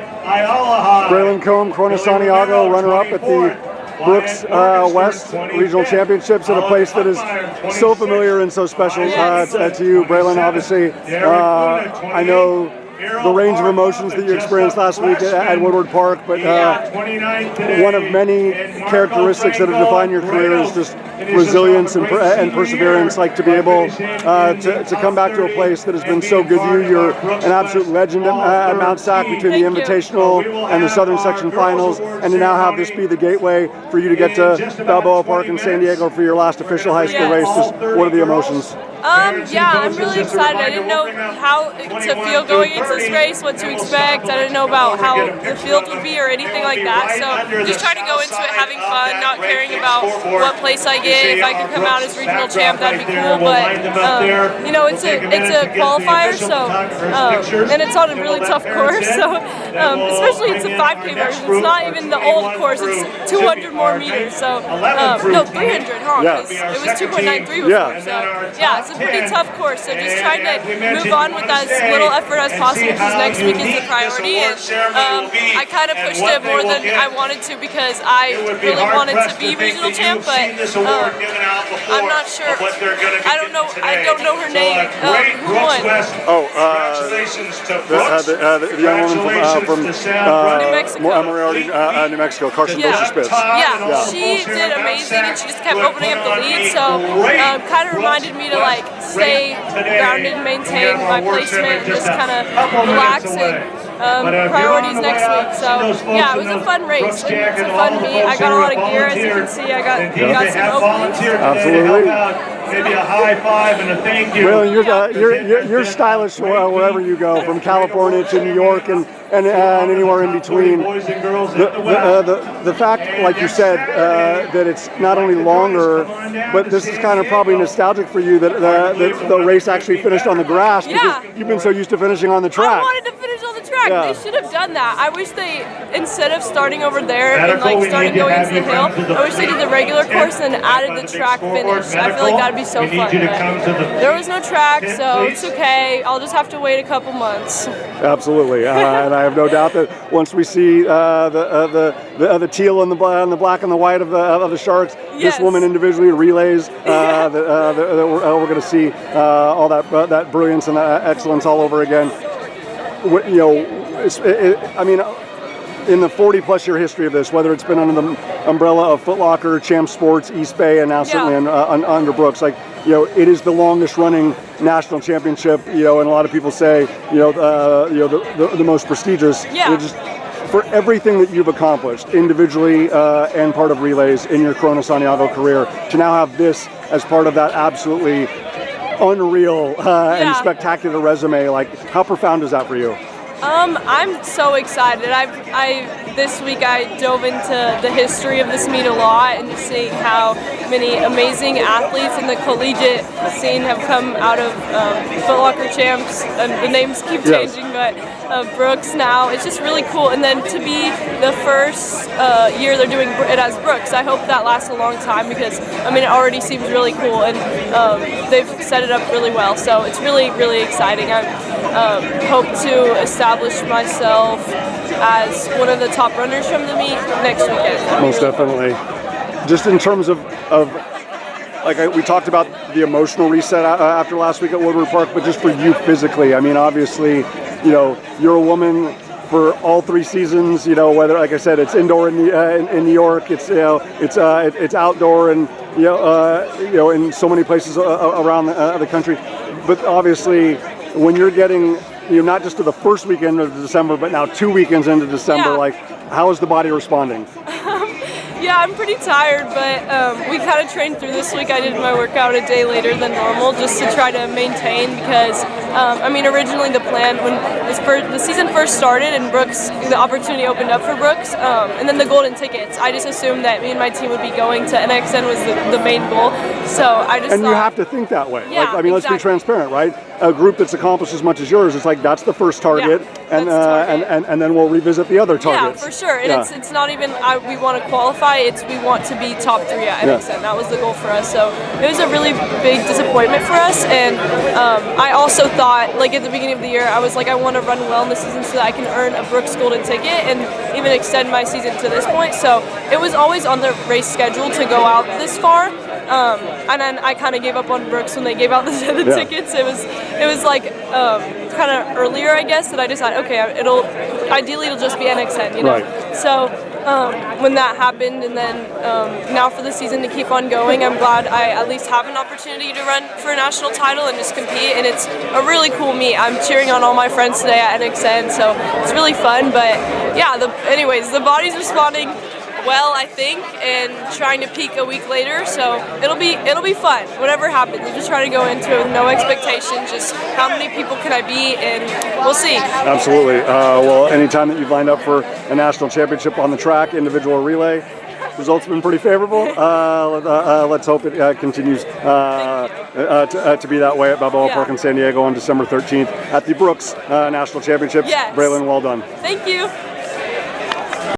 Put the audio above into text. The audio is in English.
Braelyn Combe, Corona Santiago, runner-up at the Brooks West Regional Championships at a place that is so familiar and so special to you, Braelyn. Obviously, I know the range of emotions that you experienced last week at Woodward Park, but one of many characteristics that have defined your career is just resilience and perseverance. Like to be able to come back to a place that has been so good to you. You're an absolute legend at Mount Sac between the Invitational and the Southern Section Finals, and to now have this be the gateway for you to get to Balboa Park in San Diego for your last official high school race. Just what are the emotions? Yeah, I'm really excited. I didn't know how to feel going into this race, what to expect. I didn't know about how the field would be or anything like that. So just trying to go into it having fun, not caring about what place I get. If I could come out as regional champ, that'd be cool. But you know, it's a qualifier, so and it's on a really tough course. So especially it's a 5K version. It's not even the old course. It's 200 more meters. So no, 300, huh? Yeah. It was 2.93 before. Yeah. So yeah, it's a pretty tough course. So just trying to move on with as little effort as possible because next week is the priority. And I kind of pushed it more than I wanted to because I really wanted to be regional champ, but I'm not sure. I don't know her name. Who won? Oh, the young woman from New Mexico. Moriarty, New Mexico, Carson Spitz. Yeah, she did amazing, and she just kept opening up the lead. So kind of reminded me to like stay grounded, maintain my placement, and just kind of relax and priorities next week. So yeah, it was a fun race. It's a fun meet. I got a lot of gear, as you can see. I got some openings. Absolutely. Maybe a high five and a thank you. Well, you're stylish wherever you go, from California to New York and anywhere in between. The fact, like you said, that it's not only longer, but this is kind of probably nostalgic for you that the race actually finished on the grass because you've been so used to finishing on the track. I wanted to finish on the track. They should have done that. I wish they, instead of starting over there and like starting going into the hill, I wish they did the regular course and added the track finish. I feel like that'd be so fun. There was no track, so it's okay. I'll just have to wait a couple months. Absolutely, and I have no doubt that once we see the teal and the black and the white of the Sharks, this woman individually relays, that we're going to see all that brilliance and that excellence all over again. You know, I mean, in the 40-plus year history of this, whether it's been under the umbrella of Foot Locker, Champ Sports, East Bay, and now certainly under Brooks, like, you know, it is the longest-running national championship. You know, and a lot of people say, the most prestigious. Yeah. You know, just for everything that you've accomplished individually and part of relays in your Corona Santiago career, to now have this as part of that absolutely unreal and spectacular resume, like, how profound is that for you? I'm so excited. This week I dove into the history of this meet a lot and just seeing how many amazing athletes in the collegiate scene have come out of Foot Locker champs, and the names keep changing, but Brooks now. It's just really cool. And then to be the first year they're doing it as Brooks, I hope that lasts a long time because, I mean, it already seems really cool, and they've set it up really well. So it's really, really exciting. I hope to establish myself as one of the top runners from the meet next weekend. Most definitely. Just in terms of like we talked about the emotional reset after last week at Woodward Park, but just for you physically, I mean, obviously, you know, you're a woman for all 3 seasons. You know, whether, like I said, it's indoor in New York, it's it's outdoor, and in so many places around the country. But obviously, when you're getting, not just to the first weekend of December, but now 2 weekends into December, like, how is the body responding? Yeah, I'm pretty tired, but we kind of trained through this week. I did my workout a day later than normal just to try to maintain because, originally the plan when the season first started and Brooks, the opportunity opened up for Brooks, and then the golden tickets, I just assumed that me and my team would be going to NXN was the main goal. So I just you have to think that way. Yeah, let's be transparent, right? A group that's accomplished as much as yours, it's like that's the first target, and then we'll revisit the other targets. Yeah, for sure. And it's not even we want to qualify. It's we want to be top 3 at NXN. That was the goal for us. So it was a really big disappointment for us. And I also thought thought, like at the beginning of the year, I was like, I want to run well in the season so that I can earn a Brooks Golden ticket and even extend my season to this point. So it was always on the race schedule to go out this far. And then I kind of gave up on Brooks when they gave out the tickets. It was like kind of earlier, I guess, that I decided, okay, ideally it'll just be NXN, you know. Right. So when that happened, and then now for the season to keep on going, I'm glad I at least have an opportunity to run for a national title and just compete. And it's a really cool meet. I'm cheering on all my friends today at NXN, so it's really fun. But yeah, anyways, the body's responding well, I think, and trying to peak a week later, so it'll be fun. Whatever happens, I'm just trying to go into it with no expectations, just how many people can I beat, and we'll see. Absolutely. Well, anytime that you've lined up for a national championship on the track, individual relay, results have been pretty favorable. Let's hope it continues to be that way at Balboa Park in San Diego on December 13th at the Brooks National Championships. Yes. Braelyn, well done. Thank you.